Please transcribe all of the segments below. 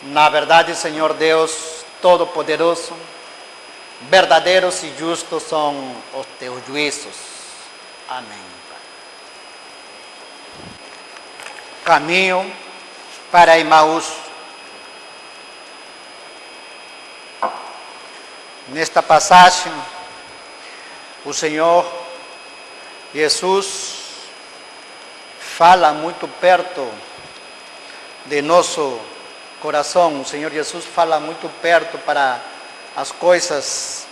Na verdade, Senhor Deus Todo-Poderoso, verdadeiros e justos são os teus juízos. Amém. Caminho para Emaús. Nesta passagem, o Senhor Jesus fala muito perto de nosso coração. O Senhor Jesus fala muito perto para as coisas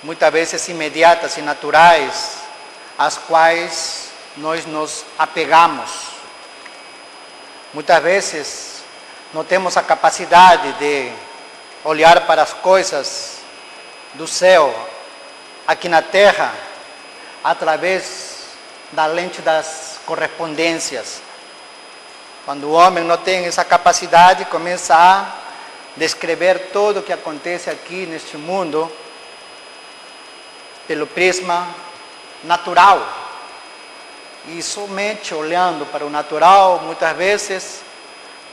muitas vezes imediatas e naturais, às quais nós nos apegamos. Muitas vezes não temos a capacidade de olhar para as coisas do céu, aqui na terra, através da lente das correspondências. Quando o homem não tem essa capacidade, começa a descrever tudo o que acontece aqui neste mundo pelo prisma natural. E somente olhando para o natural, muitas vezes,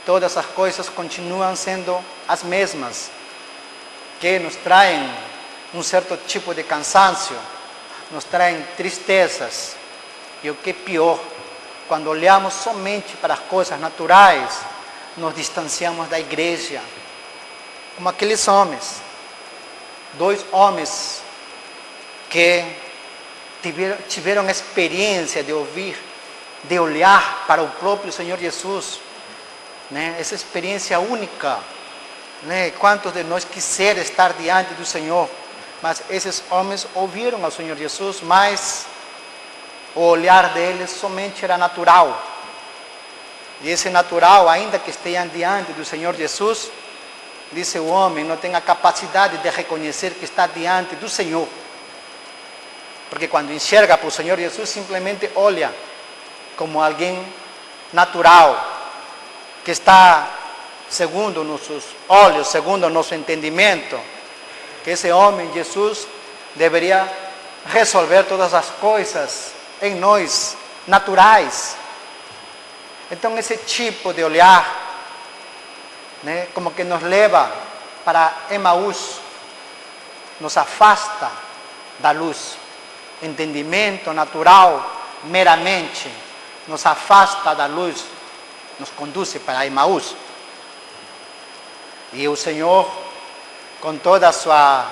todas as coisas continuam sendo as mesmas, que nos traem um certo tipo de cansaço, nos traem tristezas. E o que é pior, quando olhamos somente para as coisas naturais, nos distanciamos da igreja. Como aqueles homens, 2 homens que tiveram a experiência de ouvir, de olhar para o próprio Senhor Jesus, né? Essa experiência única, né? Quantos de nós quiser estar diante do Senhor, mas esses homens ouviram ao Senhor Jesus, mas o olhar deles somente era natural. E esse natural, ainda que estejam diante do Senhor Jesus, disse o homem, não tem a capacidade de reconhecer que está diante do Senhor. Porque quando enxerga para o Senhor Jesus, simplesmente olha como alguém natural, que está segundo nossos olhos, segundo o nosso entendimento, que esse homem, Jesus, deveria resolver todas as coisas em nós, naturais. Então esse tipo de olhar, né, como que nos leva para Emaús, nos afasta da luz. Entendimento natural, meramente, nos afasta da luz, nos conduz para Emaús. E o Senhor, com toda a sua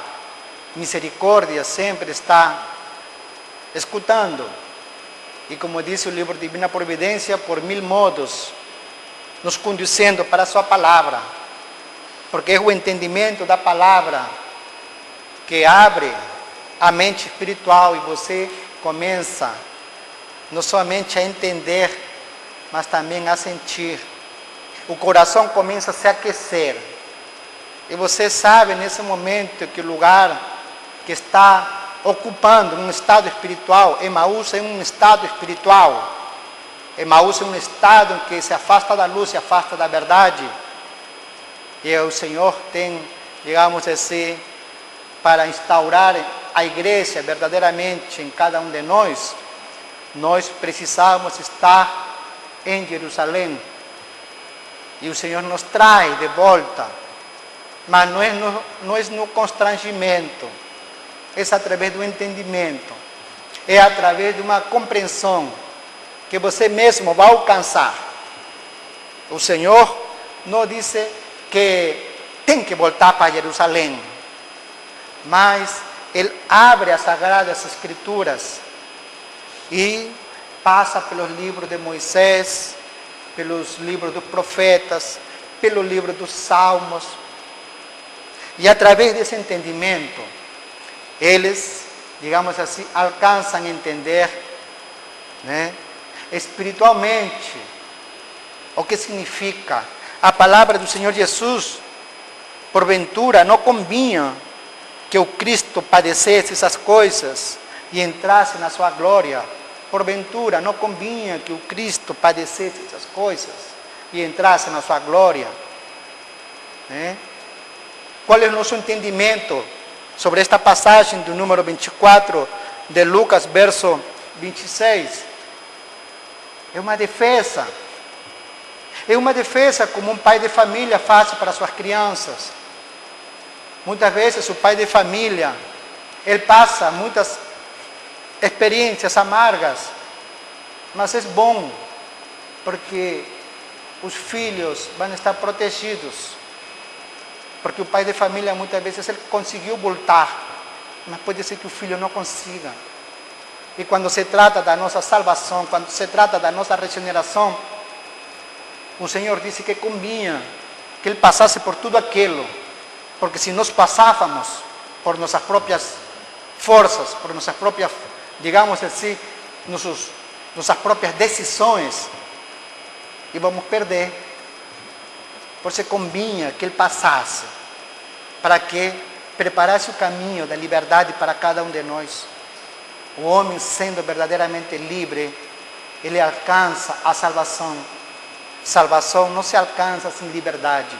misericórdia, sempre está escutando. E como diz o livro Divina Providência, por 1000 modos, nos conduzindo para a sua palavra. Porque é o entendimento da palavra que abre a mente espiritual e você começa não somente a entender, mas também a sentir. O coração começa a se aquecer. E você sabe nesse momento que o lugar que está ocupando um estado espiritual, Emaús é um estado espiritual. Emaús é um estado em que se afasta da luz, se afasta da verdade. E o Senhor tem, digamos assim, para instaurar a igreja verdadeiramente em cada um de nós, nós precisamos estar em Jerusalém. E o Senhor nos traz de volta, mas não é no constrangimento, é através do entendimento, é através de uma compreensão que você mesmo vai alcançar. O Senhor não disse que tem que voltar para Jerusalém, mas Ele abre as Sagradas Escrituras e passa pelos livros de Moisés, pelos livros dos profetas, pelo livro dos Salmos. E através desse entendimento, eles, digamos assim, alcançam a entender, né, espiritualmente o que significa a palavra do Senhor Jesus. Porventura, não convinha que o Cristo padecesse essas coisas e entrasse na sua glória. Porventura, não convinha que o Cristo padecesse essas coisas e entrasse na sua glória. Né? Qual é o nosso entendimento sobre esta passagem do número 24 de Lucas, verso 26? É uma defesa. É uma defesa como um pai de família faz para suas crianças. Muitas vezes o pai de família, ele passa muitas experiências amargas, mas é bom, porque os filhos vão estar protegidos. Porque o pai de família, muitas vezes, ele conseguiu voltar, mas pode ser que o filho não consiga. E quando se trata da nossa salvação, quando se trata da nossa regeneração, o Senhor disse que convinha que Ele passasse por tudo aquilo. Porque se nós passávamos por nossas próprias forças, por nossas próprias, digamos assim, nossas próprias decisões, íamos perder. Por isso convinha que Ele passasse, para que preparasse o caminho da liberdade para cada um de nós. O homem, sendo verdadeiramente livre, ele alcança a salvação. Salvação não se alcança sem liberdade.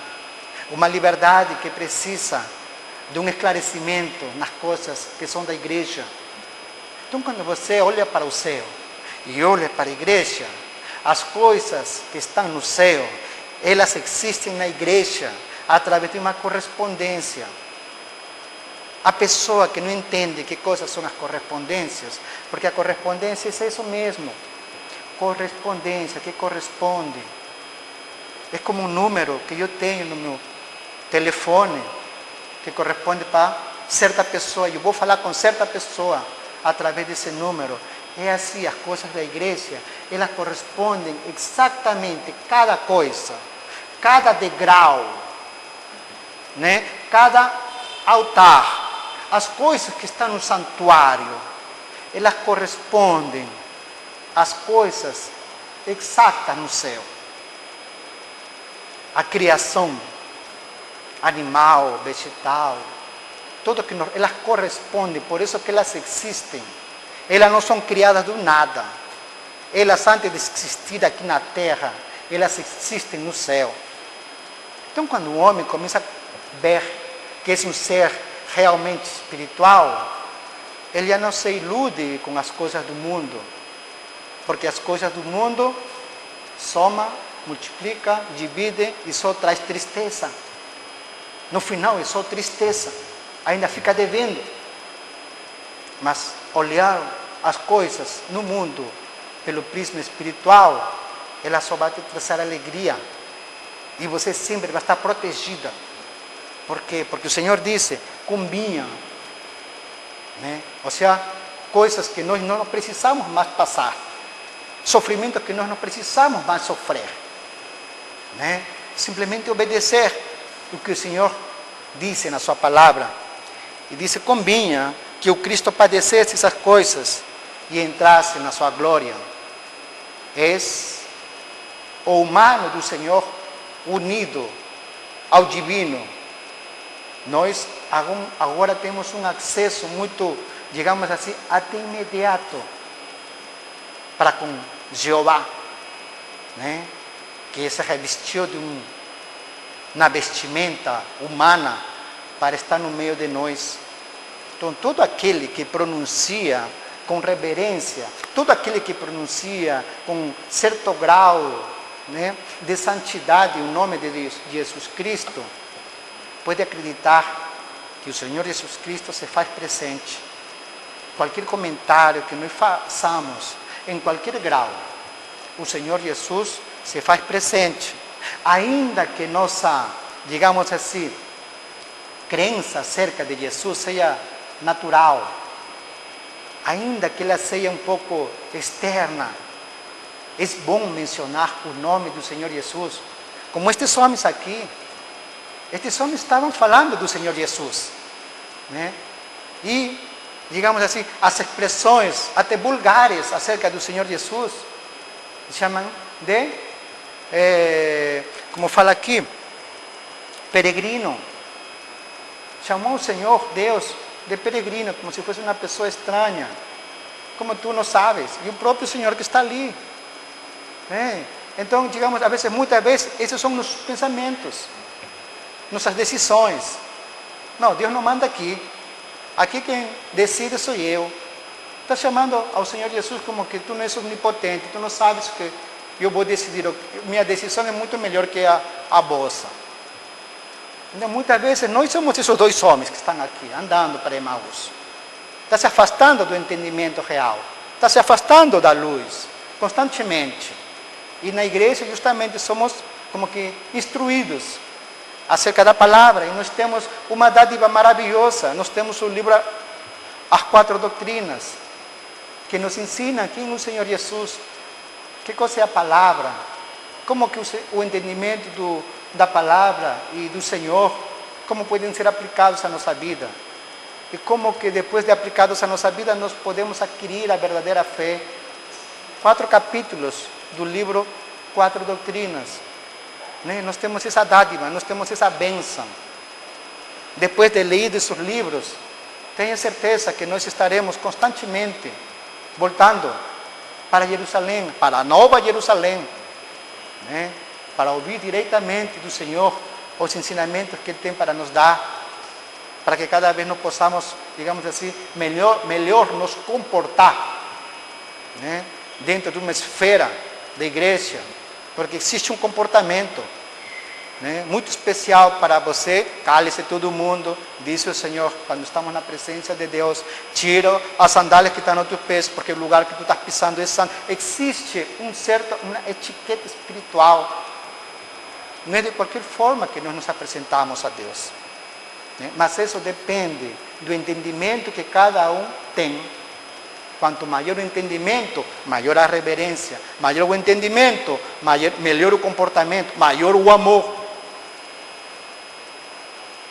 Uma liberdade que precisa de um esclarecimento nas coisas que são da igreja. Então, quando você olha para o céu e olha para a igreja, as coisas que estão no céu, elas existem na igreja através de uma correspondência. A pessoa que não entende que coisas são as correspondências, porque a correspondência é isso mesmo, correspondência, que corresponde. É como um número que eu tenho no meu telefone, que corresponde para certa pessoa, e eu vou falar com certa pessoa através desse número. É assim, as coisas da igreja, elas correspondem exatamente cada coisa, cada degrau, né? Cada altar. As coisas que estão no santuário, elas correspondem às coisas exatas no céu. A criação animal, vegetal, tudo que elas correspondem, por isso que elas existem. Elas não são criadas do nada. Elas, antes de existir aqui na terra, elas existem no céu. Então, quando o homem começa a ver que é um ser realmente espiritual, ele já não se ilude com as coisas do mundo, porque as coisas do mundo soma, multiplica, divide e só traz tristeza. No final é só tristeza, ainda fica devendo. Mas olhar as coisas no mundo pelo prisma espiritual, ela só vai te trazer alegria e você sempre vai estar protegida. Por quê? Porque o Senhor disse, convinha, né? Ou seja, coisas que nós não precisamos mais passar, sofrimentos que nós não precisamos mais sofrer, né? Simplesmente obedecer o que o Senhor disse na sua palavra. E disse, convinha que o Cristo padecesse essas coisas e entrasse na sua glória. És o humano do Senhor unido ao divino. Nós agora temos um acesso muito, digamos assim, até imediato para com Jeová, né? Que se revestiu de uma vestimenta humana para estar no meio de nós. Então, todo aquele que pronuncia com reverência, todo aquele que pronuncia com certo grau, né, de santidade o nome de Jesus Cristo, pode acreditar que o Senhor Jesus Cristo se faz presente. Qualquer comentário que nós façamos, em qualquer grau, o Senhor Jesus se faz presente. Ainda que nossa, digamos assim, crença acerca de Jesus seja natural, ainda que ela seja um pouco externa, é bom mencionar o nome do Senhor Jesus. Como estes homens aqui, estes homens estavam falando do Senhor Jesus, né? E, digamos assim, as expressões até vulgares acerca do Senhor Jesus se chamam de, como fala aqui, peregrino. Chamou o Senhor Deus de peregrino, como se fosse uma pessoa estranha, como tu não sabes, e o próprio Senhor que está ali, né? Então, digamos, muitas vezes, esses são nossos pensamentos, nossas decisões. Não, Deus não manda aqui. Aqui quem decide sou eu. Está chamando ao Senhor Jesus como que tu não és onipotente, tu não sabes que eu vou decidir, minha decisão é muito melhor que a vossa. Então, muitas vezes, nós somos esses dois homens que estão aqui, andando para Emaús. Está se afastando do entendimento real, está se afastando da luz, constantemente. E na igreja, justamente, somos como que instruídos acerca da palavra, e nós temos uma dádiva maravilhosa, nós temos o livro As Quatro Doutrinas, que nos ensina quem é o Senhor Jesus, que coisa é a palavra, como que o entendimento da palavra e do Senhor, como podem ser aplicados à nossa vida, e como que depois de aplicados à nossa vida, nós podemos adquirir a verdadeira fé. 4 capítulos do livro Quatro Doutrinas, né? Nós temos essa dádiva, nós temos essa bênção. Depois de ler esses livros, tenha certeza que nós estaremos constantemente voltando para Jerusalém, para a Nova Jerusalém, né? Para ouvir diretamente do Senhor os ensinamentos que Ele tem para nos dar, para que cada vez nós possamos, digamos assim, melhor nos comportar, né? Dentro de uma esfera da igreja, porque existe um comportamento, né, muito especial para você. Cale-se todo mundo, diz o Senhor, quando estamos na presença de Deus. Tira as sandálias que estão nos teus pés, porque o lugar que tu estás pisando é santo. Existe uma etiqueta espiritual. Não é de qualquer forma que nós nos apresentamos a Deus, né? Mas isso depende do entendimento que cada um tem. Quanto maior o entendimento, maior a reverência. Maior o entendimento, melhor o comportamento, maior o amor.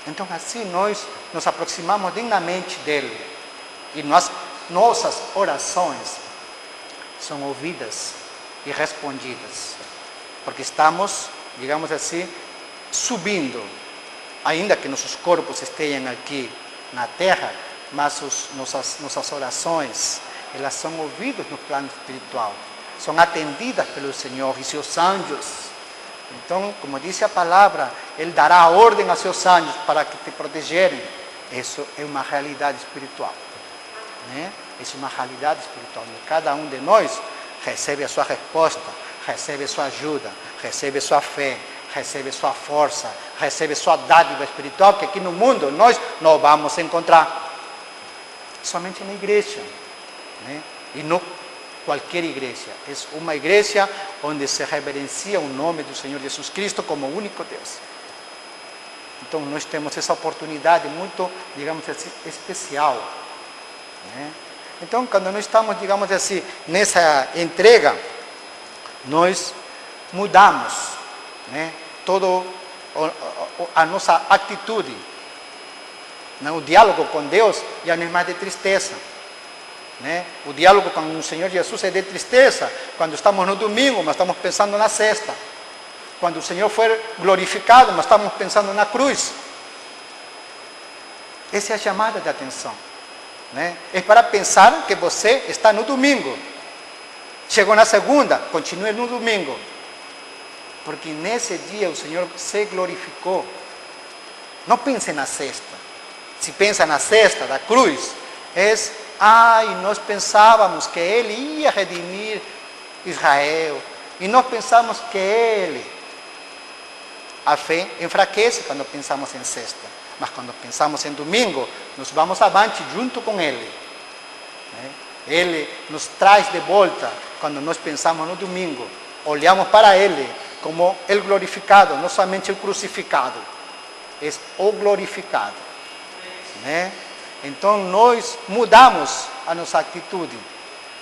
Então, assim nós nos aproximamos dignamente dele. E nossas orações são ouvidas e respondidas. Porque estamos, digamos assim, subindo. Ainda que nossos corpos estejam aqui na terra, mas nossas orações, elas são ouvidas no plano espiritual. São atendidas pelo Senhor e seus anjos. Então, como diz a palavra, Ele dará ordem a seus anjos para que te protegerem. Isso é uma realidade espiritual, né? Isso é uma realidade espiritual. E cada um de nós recebe a sua resposta, recebe a sua ajuda, recebe a sua fé, recebe a sua força, recebe a sua dádiva espiritual, que aqui no mundo nós não vamos encontrar. Somente na igreja, né? E não qualquer igreja. É uma igreja onde se reverencia o nome do Senhor Jesus Cristo como o único Deus. Então nós temos essa oportunidade muito, digamos assim, especial, né? Então, quando nós estamos, digamos assim, nessa entrega, nós mudamos, né, toda a nossa atitude, né? O diálogo com Deus já não é mais de tristeza, né? O diálogo com o Senhor Jesus é de tristeza quando estamos no domingo, mas estamos pensando na sexta. Quando o Senhor for glorificado, mas estamos pensando na cruz. Essa é a chamada de atenção, né? É para pensar que você está no domingo. Chegou na segunda, continue no domingo. Porque nesse dia o Senhor se glorificou. Não pense na sexta. Se pensa na sexta da cruz, nós pensávamos que Ele ia redimir Israel. E nós pensamos que Ele... A fé enfraquece quando pensamos em sexta. Mas quando pensamos em domingo, nós vamos avante junto com Ele, né? Ele nos traz de volta quando nós pensamos no domingo. Olhamos para Ele como Ele glorificado, não somente o crucificado, é o glorificado, né? Então nós mudamos a nossa atitude,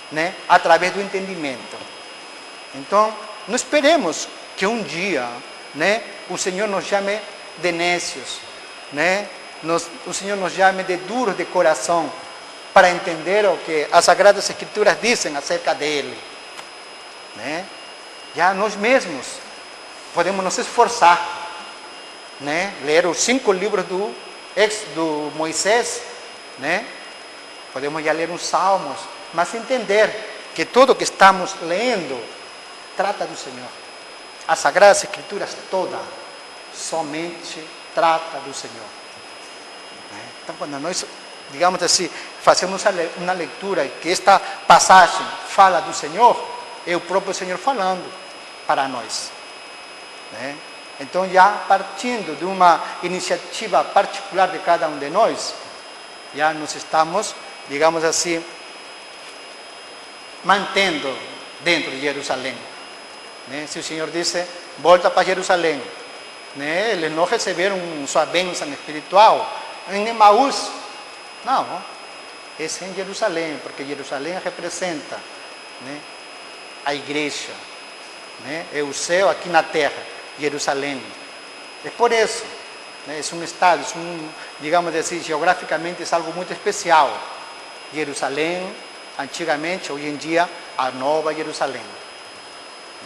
né, através do entendimento. Então não esperemos que um dia, né, o Senhor nos chame de nécios, né? O Senhor nos chame de duros de coração, para entender o que as Sagradas Escrituras dizem acerca dele, né? Já nós mesmos podemos nos esforçar, né? Ler os 5 livros do Moisés, né? Podemos já ler os Salmos, mas entender que tudo que estamos lendo trata do Senhor. As Sagradas Escrituras todas somente trata do Senhor, né? Então, quando nós, digamos assim, fazemos uma leitura que esta passagem fala do Senhor, é o próprio Senhor falando. para nós. Né? Então, já partindo de uma iniciativa particular de cada um de nós, já nos estamos, digamos assim, mantendo dentro de Jerusalém. Né? Se o Senhor disse, volta para Jerusalém, né? Eles não receberam sua bênção espiritual em Emaús. Não, é em Jerusalém, porque Jerusalém representa, né, a igreja, né? É o céu aqui na terra, Jerusalém. É por isso, né? É um estado, digamos assim, geograficamente é algo muito especial. Jerusalém, antigamente, hoje em dia, a Nova Jerusalém.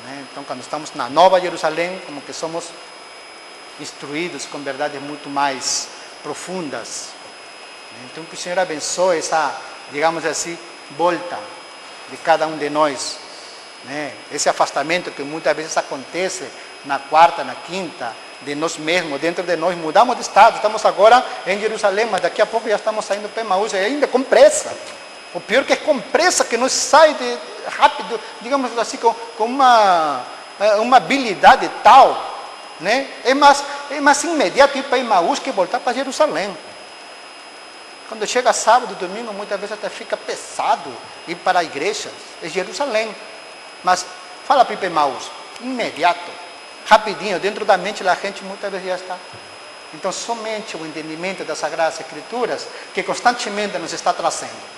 Né? Então, quando estamos na Nova Jerusalém, como que somos instruídos com verdades muito mais profundas. Então, que o Senhor abençoe essa, digamos assim, volta de cada um de nós. Né? Esse afastamento que muitas vezes acontece na quarta, na quinta, de nós mesmos, dentro de nós, mudamos de estado, estamos agora em Jerusalém, mas daqui a pouco já estamos saindo para Emaús, ainda com pressa. O pior que é com pressa, que nos sai rápido, digamos assim, com uma habilidade tal, né? É mais imediato ir para Emaús que voltar para Jerusalém. Quando chega sábado, domingo, muitas vezes até fica pesado ir para a igreja, é Jerusalém. Mas fala para ir para Emaús, imediato, rapidinho, dentro da mente da gente muitas vezes já está. Então, somente o entendimento das Sagradas Escrituras que constantemente nos está trazendo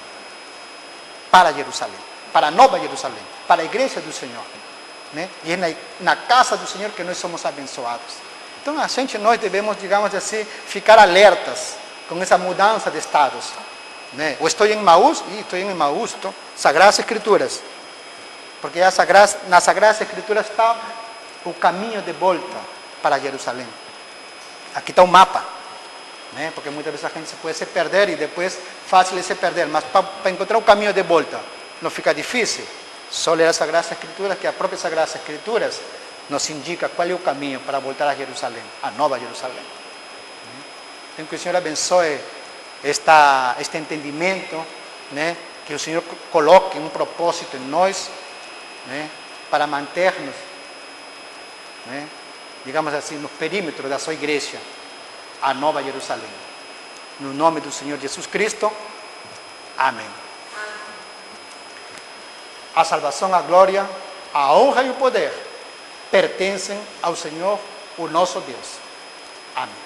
para Jerusalém, para a Nova Jerusalém, para a igreja do Senhor. Né? E é na casa do Senhor que nós somos abençoados. Então, nós devemos, digamos assim, ficar alertas com essa mudança de estados. Né? Ou estou em Emaús, estou em Emaús, Sagradas Escrituras. Porque nas Sagradas Escrituras está o caminho de volta para Jerusalém. Aqui está o mapa. Né? Porque muitas vezes a gente pode se perder e depois fácil se perder. Mas para encontrar o caminho de volta não fica difícil. Só ler as Sagradas Escrituras, que a própria Sagradas Escrituras nos indica qual é o caminho para voltar a Jerusalém, a Nova Jerusalém. Então, que o Senhor abençoe este entendimento, né? Que o Senhor coloque um propósito em nós, né? Para manter-nos, né? Digamos assim, nos perímetros da sua igreja, a Nova Jerusalém. No nome do Senhor Jesus Cristo. Amém. A salvação, a glória, a honra e o poder pertencem ao Senhor, o nosso Deus. Amém.